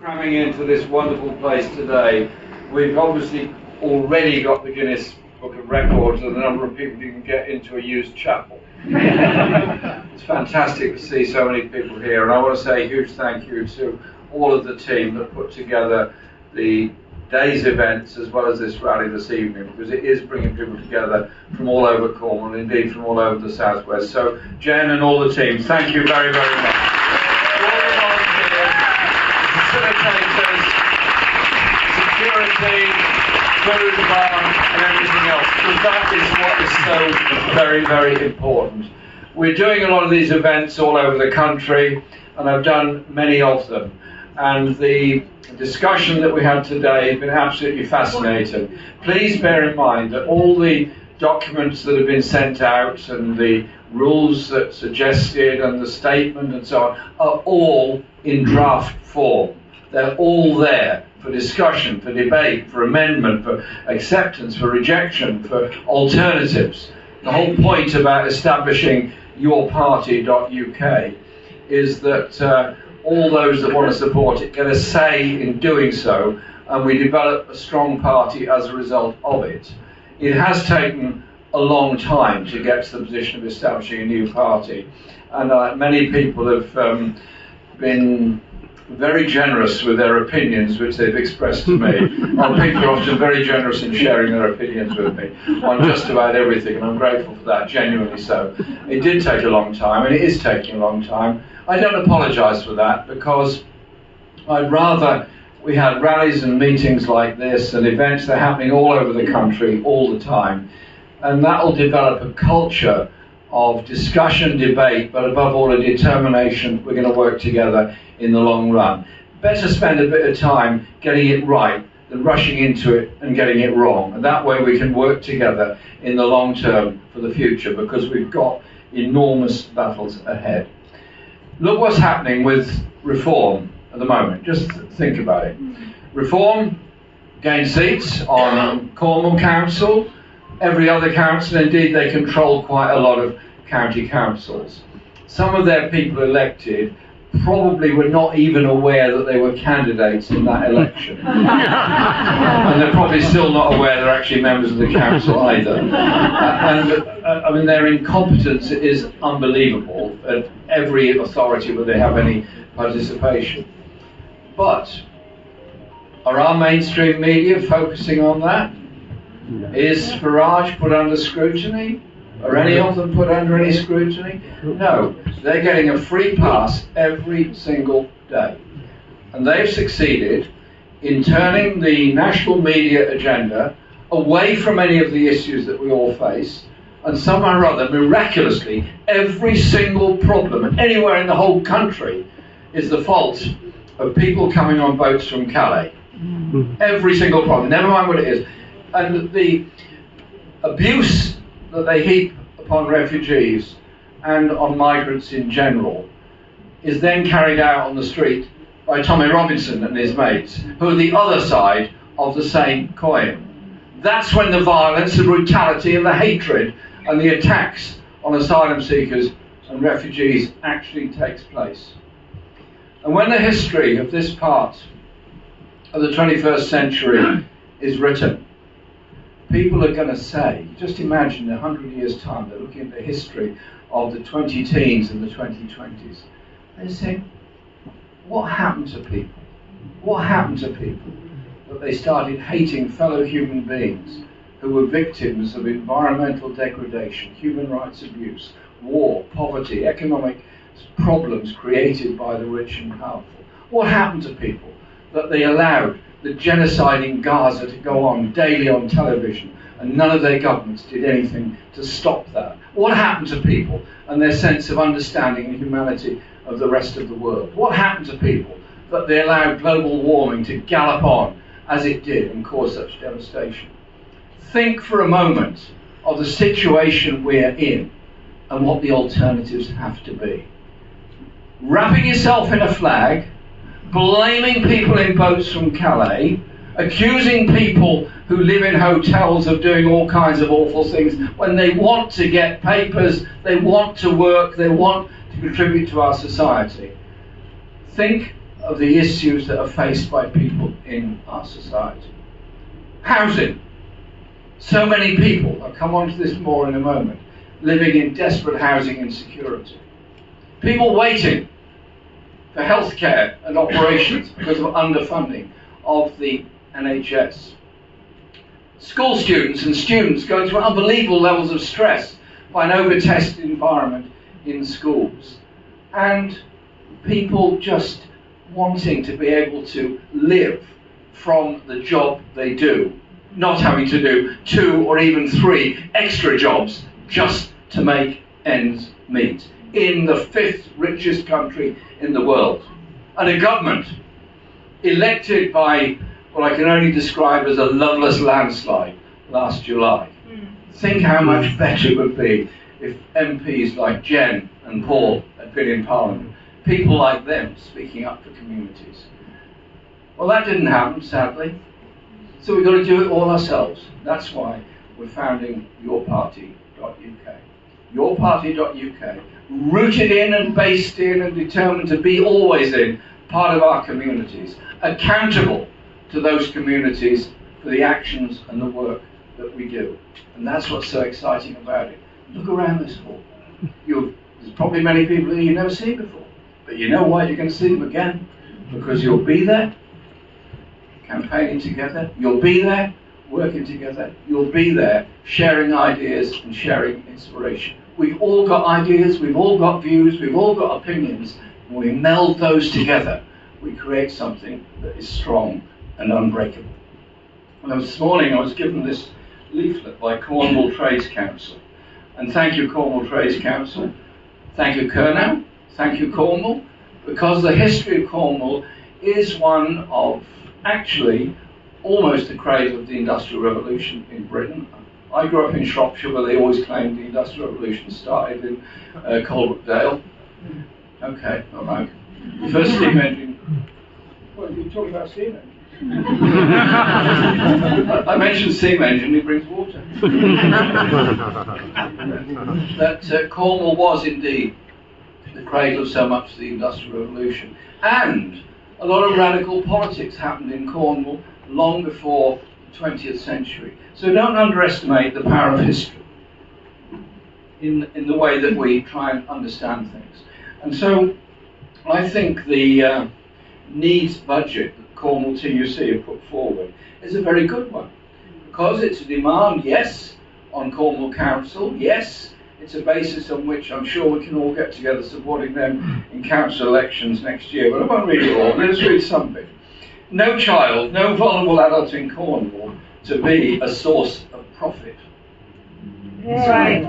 cramming into this wonderful place today. We've obviously already got the Guinness Book of Records and the number of people you can get into a used chapel. It's fantastic to see so many people here, and I want to say a huge thank you to all of the team that put together the day's events as well as this rally this evening, because it is bringing people together from all over Cornwall, indeed from all over the southwest. So Jen and all the team, thank you very, very much. All the volunteers, facilitators, security, food, bar and everything else, because that is what is so very, very important. We're doing a lot of these events all over the country, and I've done many of them. And the discussion that we had today has been absolutely fascinating. Please bear in mind that all the documents that have been sent out and the rules that suggested and the statement and so on are all in draft form. They're all there for discussion, for debate, for amendment, for acceptance, for rejection, for alternatives. The whole point about establishing yourparty.uk is that all those that want to support it get a say in doing so, and we develop a strong party as a result of it. It has taken a long time to get to the position of establishing a new party, and many people have been very generous with their opinions, which they've expressed to me. And people are often very generous in sharing their opinions with me on just about everything, and I'm grateful for that, genuinely so. It did take a long time, and it is taking a long time. I don't apologise for that, because I'd rather we had rallies and meetings like this and events that are happening all over the country all the time, and that will develop a culture of discussion, debate, but above all a determination we're going to work together in the long run. Better spend a bit of time getting it right than rushing into it and getting it wrong, and that way we can work together in the long term for the future, because we've got enormous battles ahead. Look what's happening with reform at the moment. Just think about it. Reform gained seats on Cornwall Council, every other council, indeed they control quite a lot of county councils. Some of their people elected probably were not even aware that they were candidates in that election. And they're probably still not aware they're actually members of the council either. I mean, their incompetence is unbelievable at every authority where they have any participation. But are our mainstream media focusing on that? Is Farage put under scrutiny? Are any of them put under any scrutiny? No, they're getting a free pass every single day. And they've succeeded in turning the national media agenda away from any of the issues that we all face, and somehow or other, miraculously, every single problem anywhere in the whole country is the fault of people coming on boats from Calais. Every single problem, never mind what it is. And the abuse that they heap upon refugees and on migrants in general is then carried out on the street by Tommy Robinson and his mates, who are the other side of the same coin. That's when the violence, the brutality and the hatred and the attacks on asylum seekers and refugees actually takes place. And when the history of this part of the 21st century is written, people are going to say, just imagine in 100 years' time, they're looking at the history of the 20-teens and the 2020s. They say, what happened to people? What happened to people that they started hating fellow human beings who were victims of environmental degradation, human rights abuse, war, poverty, economic problems created by the rich and powerful? What happened to people that they allowed the genocide in Gaza to go on daily on television, and none of their governments did anything to stop that? What happened to people and their sense of understanding and humanity of the rest of the world? What happened to people that they allowed global warming to gallop on as it did and cause such devastation? Think for a moment of the situation we're in and what the alternatives have to be. Wrapping yourself in a flag, blaming people in boats from Calais, accusing people who live in hotels of doing all kinds of awful things when they want to get papers, they want to work, they want to contribute to our society. Think of the issues that are faced by people in our society. Housing. So many people, I'll come on to this more in a moment, living in desperate housing insecurity. People waiting for healthcare and operations because of underfunding of the NHS. School students and students going through unbelievable levels of stress by an over-tested environment in schools. And people just wanting to be able to live from the job they do, not having to do 2 or even 3 extra jobs just to make ends meet, in the 5th richest country in the world. And a government elected by what I can only describe as a loveless landslide last July. Think how much better it would be if MPs like Jen and Paul had been in Parliament, people like them speaking up for communities. Well, that didn't happen, sadly. So we've got to do it all ourselves. That's why we're founding yourparty.uk. Yourparty.uk, rooted in and based in and determined to be always in part of our communities, accountable to those communities for the actions and the work that we do. And that's what's so exciting about it. Look around this hall. There's probably many people here you've never seen before. But you know why you're going to see them again? Because you'll be there, campaigning together. You'll be there, working together. You'll be there, sharing ideas and sharing inspiration. We've all got ideas, we've all got views, we've all got opinions. When we meld those together, we create something that is strong and unbreakable. And this morning I was given this leaflet by Cornwall Trades Council. And thank you, Cornwall Trades Council. Thank you, Cornwall. Thank you, Cornwall. Because the history of Cornwall is one of, actually, almost the cradle of the Industrial Revolution in Britain. I grew up in Shropshire, where they always claimed the Industrial Revolution started in Coalbrookdale. Okay, all right. First steam engine. Well, you talking about steam engine. I mentioned steam engine, it brings water. That Cornwall was indeed the cradle of so much of the Industrial Revolution. And a lot of radical politics happened in Cornwall long before the 20th century. So don't underestimate the power of history in the way that we try and understand things. And so I think the needs budget that Cornwall TUC have put forward is a very good one, because it's a demand, yes, on Cornwall Council, yes, it's a basis on which I'm sure we can all get together supporting them in council elections next year, but I won't read it all. Let's read something. No child, no vulnerable adult in Cornwall to be a source of profit. Right.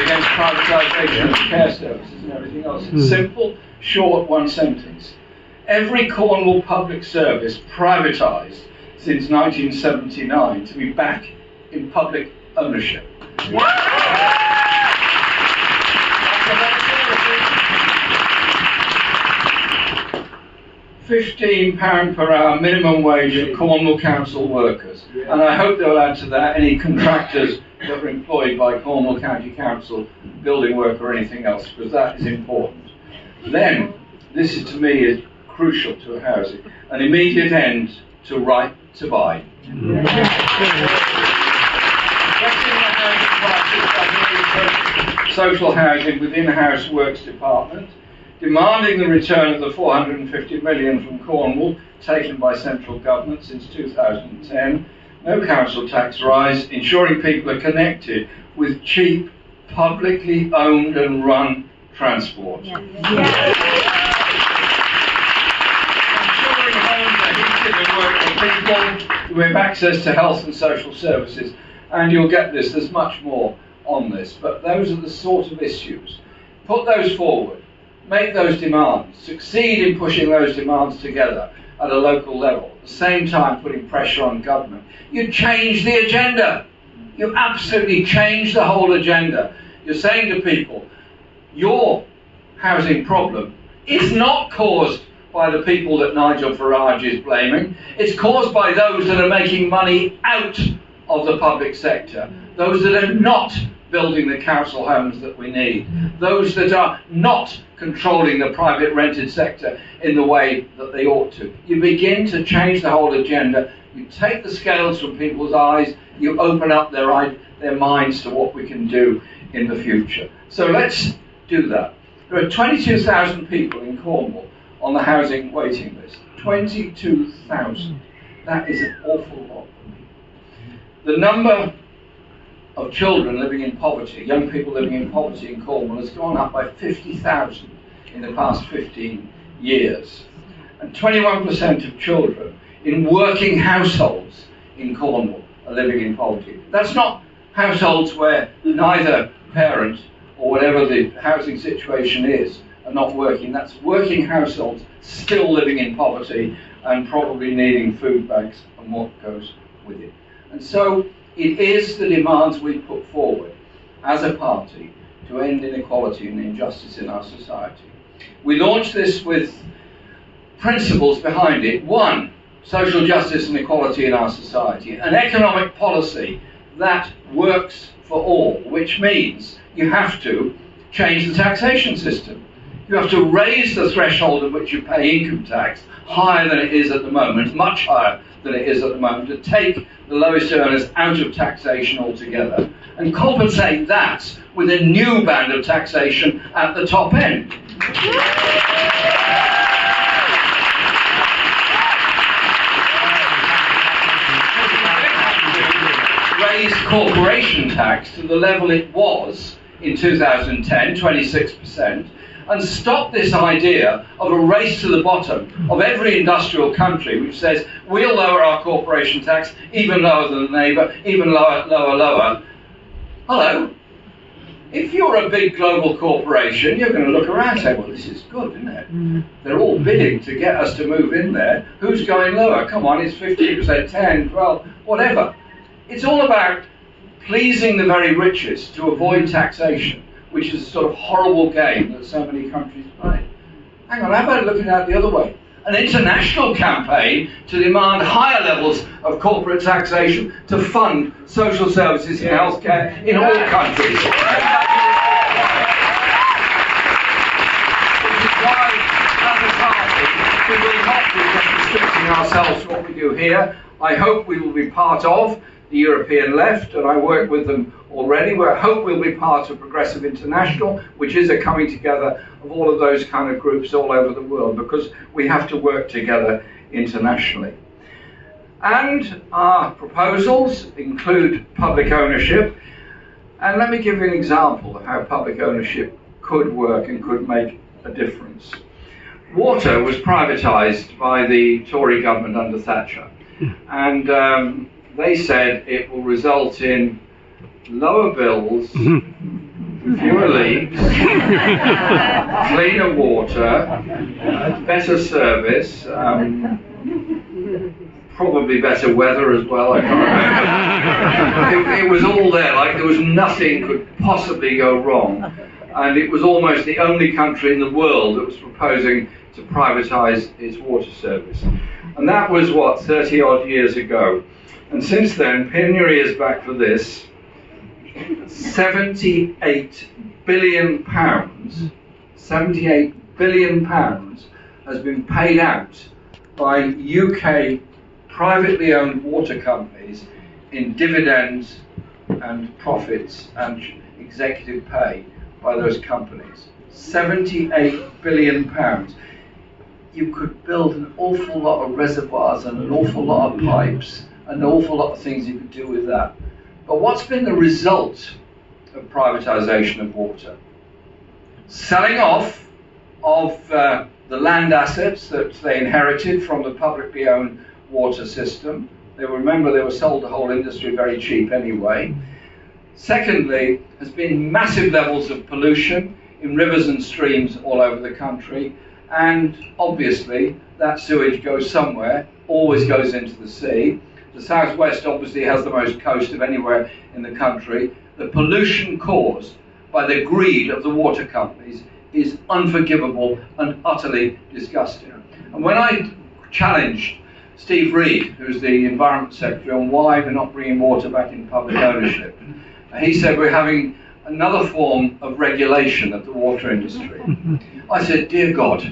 Against privatisation of care services and everything else. It's simple, short, one sentence. Every Cornwall public service privatised since 1979 to be back in public ownership. £15 per hour minimum wage for Cornwall Council workers. And I hope they'll add to that any contractors that are employed by Cornwall County Council, building work or anything else, because that is important. Then, this is to me is crucial to housing, an immediate end to right to buy. Social housing within House Works Department, demanding the return of the 450 million from Cornwall taken by central government since 2010, no council tax rise, ensuring people are connected with cheap, publicly owned and run transport. Yeah. Ensuring homes are heated and work for people with access to health and social services. And you'll get this, there's much more on this, but those are the sort of issues. Put those forward, make those demands, succeed in pushing those demands together at a local level, at the same time putting pressure on government. You change the agenda. You absolutely change the whole agenda. You're saying to people, your housing problem is not caused by the people that Nigel Farage is blaming. It's caused by those that are making money out of the public sector, those that are not building the council homes that we need, those that are not controlling the private rented sector in the way that they ought to. You begin to change the whole agenda. You take the scales from people's eyes, you open up their minds to what we can do in the future. So let's do that. There are 22,000 people in Cornwall on the housing waiting list. 22,000. That is an awful lot. The number of children living in poverty, young people living in poverty in Cornwall, has gone up by 50,000 in the past 15 years. And 21% of children in working households in Cornwall are living in poverty. That's not households where neither parent or whatever the housing situation is are not working. That's working households still living in poverty and probably needing food bags and what goes with it. And so it is the demands we put forward as a party to end inequality and injustice in our society. We launched this with principles behind it. One, social justice and equality in our society. An economic policy that works for all, which means you have to change the taxation system. You have to raise the threshold at which you pay income tax higher than it is at the moment, much higher than it is at the moment, to take the lowest earners out of taxation altogether and compensate that with a new band of taxation at the top end. Raise corporation tax to the level it was in 2010, 26%, and stop this idea of a race to the bottom of every industrial country which says we'll lower our corporation tax even lower than the neighbour, even lower. Hello? If you're a big global corporation, you're going to look around and say, well, this is good, isn't it? They're all bidding to get us to move in there. Who's going lower? Come on, it's 15%, 10, 12, whatever. It's all about pleasing the very richest to avoid taxation, which is a sort of horrible game that so many countries play. Hang on, how about looking at it the other way? An international campaign to demand higher levels of corporate taxation to fund social services and healthcare in all countries. Which is why, as a party, we will not be just restricting ourselves to what we do here. I hope we will be part of the European left, and I work with them already, where I hope we'll be part of Progressive International, which is a coming together of all of those kind of groups all over the world, because we have to work together internationally. And our proposals include public ownership, and let me give you an example of how public ownership could work and could make a difference. Water was privatised by the Tory government under Thatcher, and they said it will result in lower bills, fewer leaks, cleaner water, better service, probably better weather as well, I can't remember. It was all there, like there was nothing could possibly go wrong. And it was almost the only country in the world that was proposing to privatise its water service. And that was, what, 30 odd years ago. And since then, Penury is back for this. £78 billion has been paid out by UK privately owned water companies in dividends and profits and executive pay by those companies. £78 billion. You could build an awful lot of reservoirs and an awful lot of pipes, an awful lot of things you could do with that. But what's been the result of privatisation of water? Selling off of the land assets that they inherited from the publicly owned water system. Remember, they were sold the whole industry very cheap anyway. Secondly, there's been massive levels of pollution in rivers and streams all over the country. And obviously, that sewage goes somewhere, always goes into the sea. The southwest obviously has the most coast of anywhere in the country. The pollution caused by the greed of the water companies is unforgivable and utterly disgusting. And when I challenged Steve Reed, who's the Environment Secretary, on why we're not bringing water back in public ownership, He said we're having another form of regulation of the water industry. I said, dear God,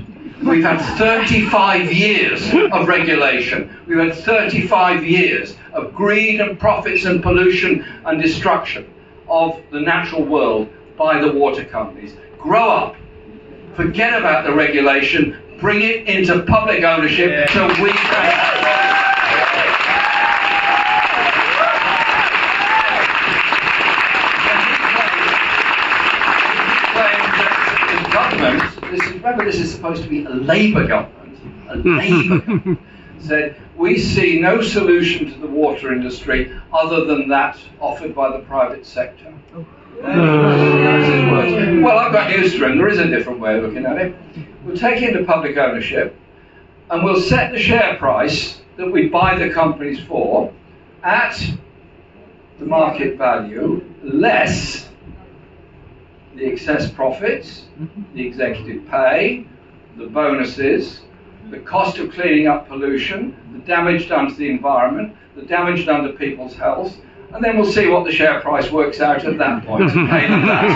we've had 35 years of regulation. We've had 35 years of greed and profits and pollution and destruction of the natural world by the water companies. Grow up. Forget about the regulation. Bring it into public ownership so we can... Remember, this is supposed to be a Labour government, said, we see no solution to the water industry other than that offered by the private sector. Well, I've got news for him. There is a different way of looking at it. We'll take it into public ownership and we'll set the share price that we buy the companies for at the market value less the excess profits, the executive pay, the bonuses, the cost of cleaning up pollution, the damage done to the environment, the damage done to people's health, and then we'll see what the share price works out at that point to pay them that.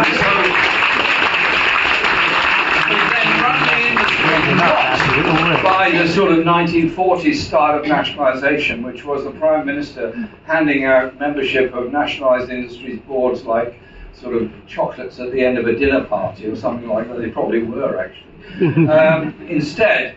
So, we then run the industry by the sort of 1940s style of nationalisation, which was the Prime Minister handing out membership of nationalised industries boards like sort of chocolates at the end of a dinner party or something like that. They probably were, actually. Instead,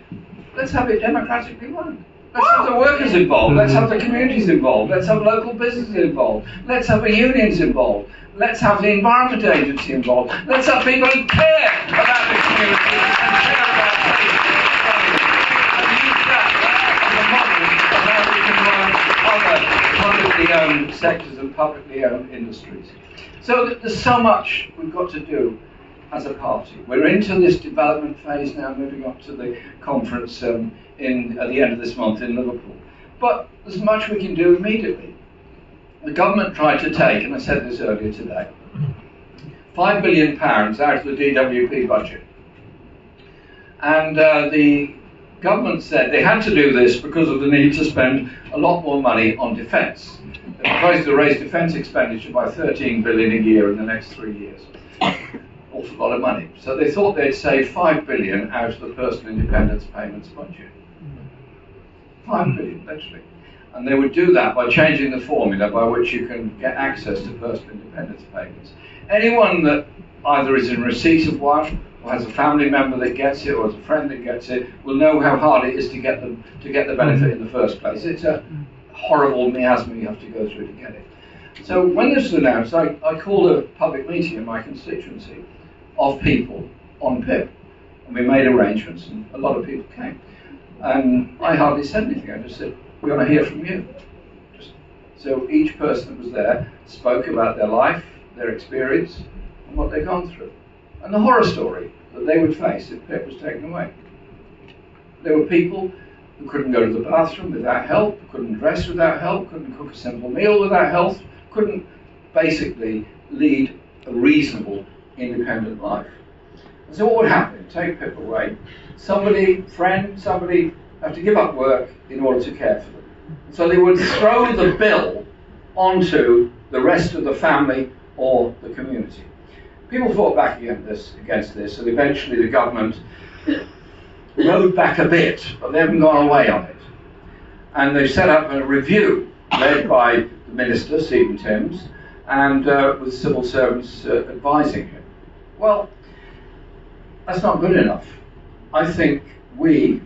let's have it democratically run. Let's have the workers involved. Let's have the communities involved. Let's have local businesses involved. Let's have the unions involved. Let's have the Environment Agency involved. Let's have people who care about the community and care about safety and use that as a model of how we can run other publicly owned sectors and publicly owned industries. So there's so much we've got to do as a party. We're into this development phase now, moving up to the conference at the end of this month in Liverpool. But there's much we can do immediately. The government tried to take, and I said this earlier today, £5 billion out of the DWP budget. And the government said they had to do this because of the need to spend a lot more money on defence. They're proposed to raise defence expenditure by £13 billion a year in the next 3 years. Awful lot of money. So they thought they'd save £5 billion out of the personal independence payments budget. £5 billion, literally. And they would do that by changing the formula by which you can get access to personal independence payments. Anyone that either is in receipt of one, or has a family member that gets it, or has a friend that gets it, will know how hard it is to get the benefit in the first place. It's a horrible miasma you have to go through to get it. So when this was announced, I called a public meeting in my constituency of people on PIP, and we made arrangements, and a lot of people came. And I hardly said anything. I just said, we want to hear from you. So each person that was there spoke about their life, their experience, and what they'd gone through, and the horror story that they would face if PIP was taken away. There were people who couldn't go to the bathroom without help, couldn't dress without help, couldn't cook a simple meal without help, couldn't basically lead a reasonable, independent life. And so what would happen? Take PIP away. Somebody have to give up work in order to care for them. So they would throw the bill onto the rest of the family or the community. People fought back against this, and eventually the government rode back a bit, but they haven't gone away on it. And they set up a review led by the Minister, Stephen Timms, and with civil servants advising him. Well, that's not good enough. I think we,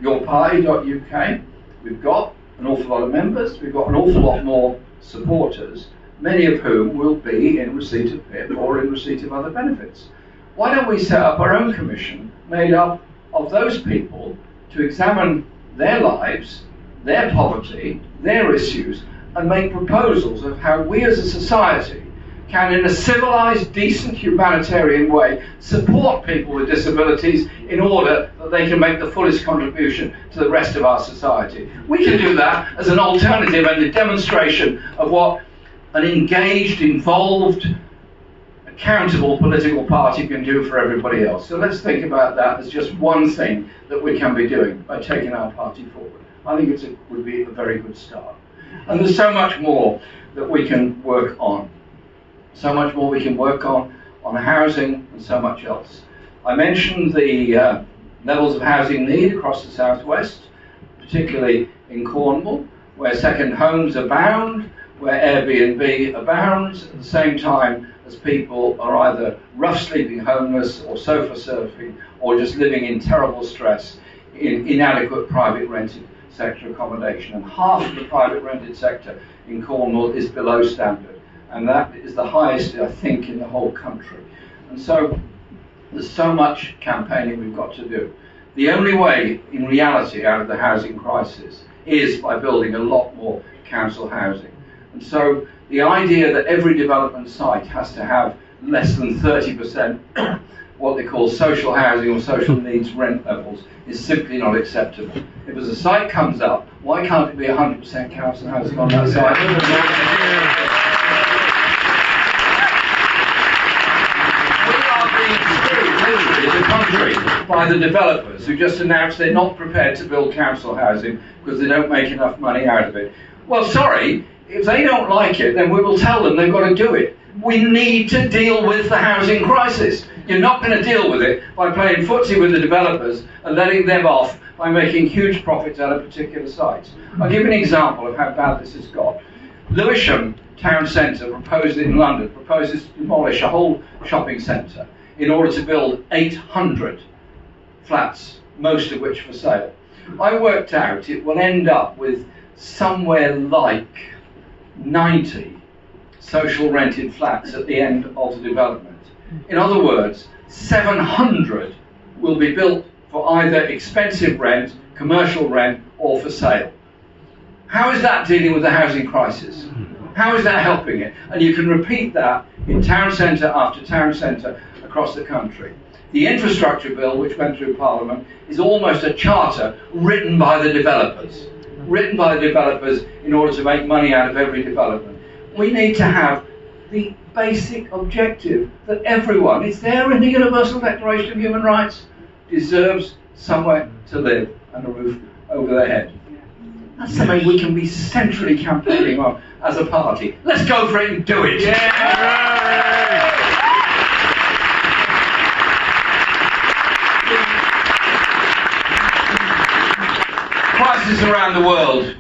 yourparty.uk, we've got an awful lot of members, we've got an awful lot more supporters, many of whom will be in receipt of PIP or in receipt of other benefits. Why don't we set up our own commission made up of those people to examine their lives, their poverty, their issues, and make proposals of how we as a society can, in a civilised, decent, humanitarian way, support people with disabilities in order that they can make the fullest contribution to the rest of our society. We can do that as an alternative and a demonstration of what an engaged, involved, accountable political party can do for everybody else. So let's think about that as just one thing that we can be doing by taking our party forward. I think it would be a very good start. And there's so much more that we can work on. So much more we can work on housing and so much else. I mentioned the levels of housing need across the southwest, particularly in Cornwall, where second homes abound, where Airbnb abounds, at the same time as people are either rough sleeping homeless or sofa surfing or just living in terrible stress in inadequate private rented sector accommodation. And half of the private rented sector in Cornwall is below standard, and that is the highest, I think, in the whole country. And so there's so much campaigning we've got to do. The only way, in reality, out of the housing crisis is by building a lot more council housing. And so the idea that every development site has to have less than 30% what they call social housing or social needs rent levels is simply not acceptable. If as a site comes up, why can't it be 100% council housing on that site? We are being screwed, literally, as a country, by the developers who just announced they're not prepared to build council housing because they don't make enough money out of it. Well, sorry, if they don't like it, then we will tell them they've got to do it. We need to deal with the housing crisis. You're not going to deal with it by playing footsie with the developers and letting them off by making huge profits out of particular sites. I'll give you an example of how bad this has got. Lewisham Town Centre in London proposes to demolish a whole shopping centre in order to build 800 flats, most of which for sale. I worked out it will end up with somewhere like 90 social rented flats at the end of the development. In other words, 700 will be built for either expensive rent, commercial rent, or for sale. How is that dealing with the housing crisis? How is that helping it? And you can repeat that in town centre after town centre across the country. The infrastructure bill, which went through Parliament, is almost a charter written by the developers. Written by the developers in order to make money out of every development. We need to have the basic objective that everyone, it's there in the Universal Declaration of Human Rights, deserves somewhere to live and a roof over their head. That's something we can be centrally campaigning on as a party. Let's go for it and do it. Yeah. Crisis around the world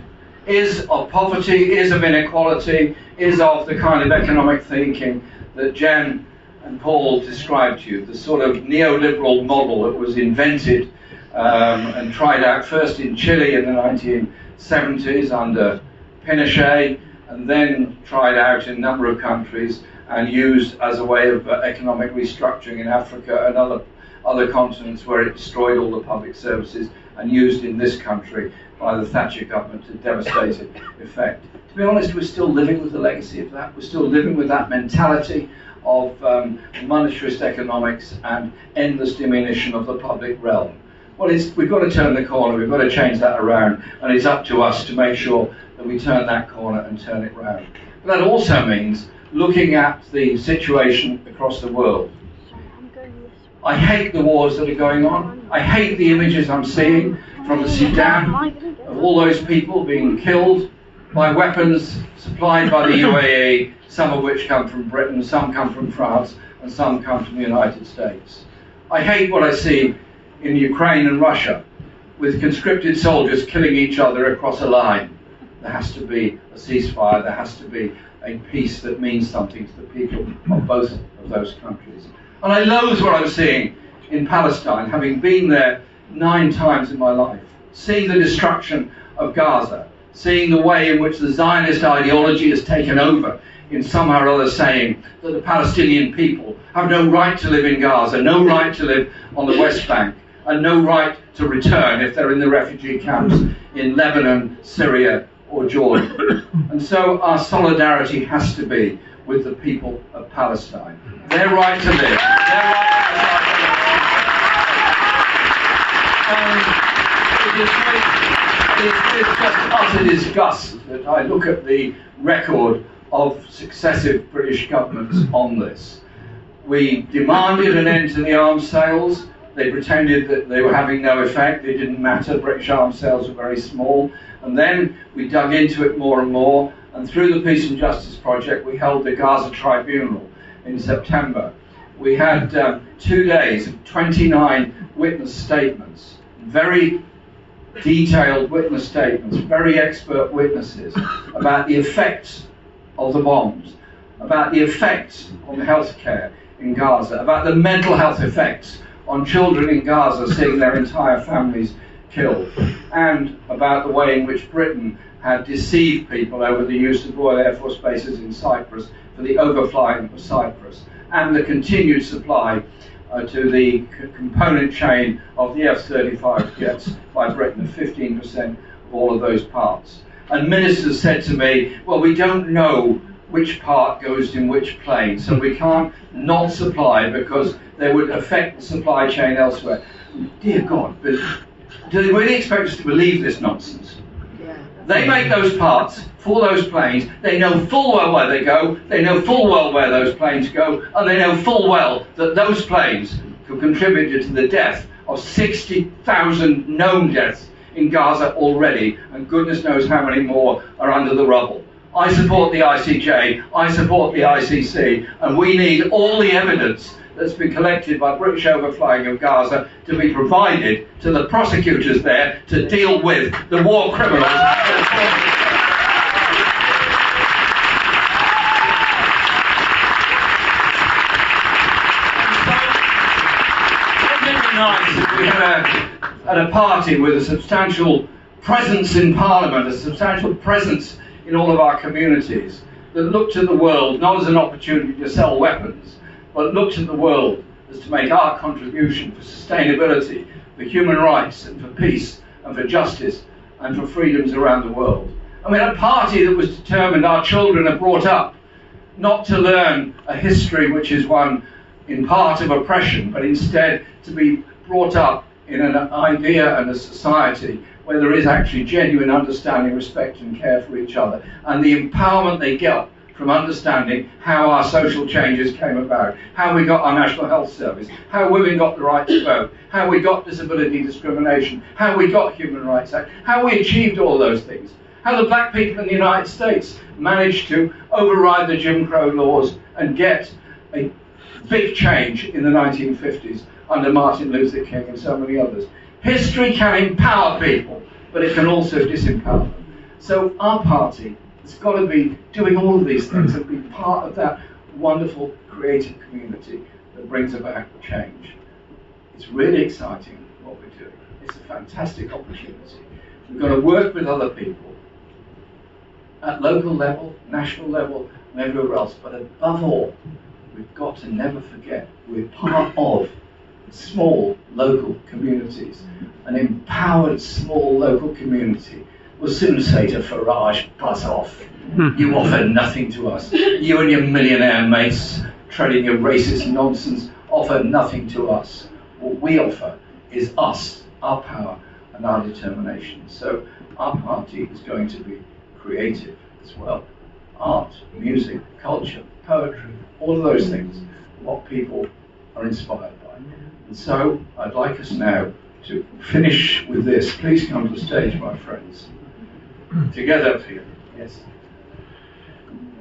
is of poverty, is of inequality, is of the kind of economic thinking that Jen and Paul described to you, the sort of neoliberal model that was invented and tried out first in Chile in the 1970s under Pinochet, and then tried out in a number of countries and used as a way of economic restructuring in Africa and other continents where it destroyed all the public services, and used in this country by the Thatcher government to devastating effect. To be honest, we're still living with the legacy of that. We're still living with that mentality of monetarist economics and endless diminution of the public realm. Well, we've got to turn the corner, we've got to change that around, and it's up to us to make sure that we turn that corner and turn it round. But that also means looking at the situation across the world. I hate the wars that are going on. I hate the images I'm seeing from the Sudan of all those people being killed by weapons supplied by the UAE, some of which come from Britain, some come from France, and some come from the United States. I hate what I see in Ukraine and Russia, with conscripted soldiers killing each other across a line. There has to be a ceasefire, there has to be a peace that means something to the people of both of those countries. And I loathe what I'm seeing in Palestine, having been there 9 times in my life, seeing the destruction of Gaza, seeing the way in which the Zionist ideology has taken over in somehow or other, saying that the Palestinian people have no right to live in Gaza, no right to live on the West Bank, and no right to return if they're in the refugee camps in Lebanon, Syria, or Jordan. And so our solidarity has to be with the people of Palestine. Their right to live, their right to and it is just utter disgust that I look at the record of successive British governments on this. We demanded an end to the arms sales. They pretended that they were having no effect. It didn't matter. British arms sales were very small. And then we dug into it more and more, And through the Peace and Justice Project, we held the Gaza Tribunal in September. We had 2 days of 29 witness statements, very detailed witness statements, very expert witnesses about the effects of the bombs, about the effects on healthcare in Gaza, about the mental health effects on children in Gaza seeing their entire families killed, and about the way in which Britain had deceived people over the use of Royal Air Force bases in Cyprus for the overflying of Cyprus, and the continued supply to the component chain of the F-35 jets by Britain, 15% of all of those parts. And ministers said to me, well, we don't know which part goes in which plane, so we can't not supply because they would affect the supply chain elsewhere. Dear God, but do they really expect us to believe this nonsense? They make those parts for those planes. They know full well where they go. They know full well where those planes go. And they know full well that those planes have contributed to the death of 60,000 known deaths in Gaza already. And goodness knows how many more are under the rubble. I support the ICJ. I support the ICC. And we need all the evidence that's been collected by British overflying of Gaza to be provided to the prosecutors there to deal with the war criminals. Wouldn't it be nice if we had a party with a substantial presence in Parliament, a substantial presence in all of our communities, that looked at the world not as an opportunity to sell weapons, but looked at the world as to make our contribution for sustainability, for human rights, and for peace, and for justice, and for freedoms around the world. I mean, a party that was determined our children are brought up not to learn a history which is one in part of oppression, but instead to be brought up in an idea and a society where there is actually genuine understanding, respect, and care for each other, and the empowerment they get from understanding how our social changes came about, how we got our National Health Service, how women got the right to vote, how we got disability discrimination, how we got Human Rights Act, how we achieved all those things, how the black people in the United States managed to override the Jim Crow laws and get a big change in the 1950s under Martin Luther King and so many others. History can empower people, but it can also disempower them. So our party has got to be doing all of these things and be part of that wonderful creative community that brings about change. It's really exciting what we're doing. It's a fantastic opportunity. We've got to work with other people at local level, national level, and everywhere else. But above all, we've got to never forget we're part of small local communities. An empowered small local community will soon say to Farage, buzz off. You offer nothing to us. You and your millionaire mates treading your racist nonsense offer nothing to us. What we offer is us, our power and our determination. So our party is going to be creative as well. Art, music, culture, poetry, all of those things, what people are inspired by. And so I'd like us now to finish with this. Please come to the stage, my friends. Together, Peter. Yes.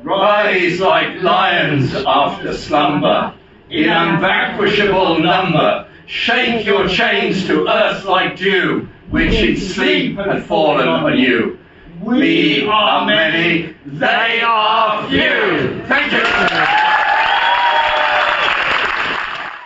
Rise like lions after slumber, in unvanquishable number. Shake your chains to earth like dew, which in sleep had fallen on you. We are many, they are few. Thank you.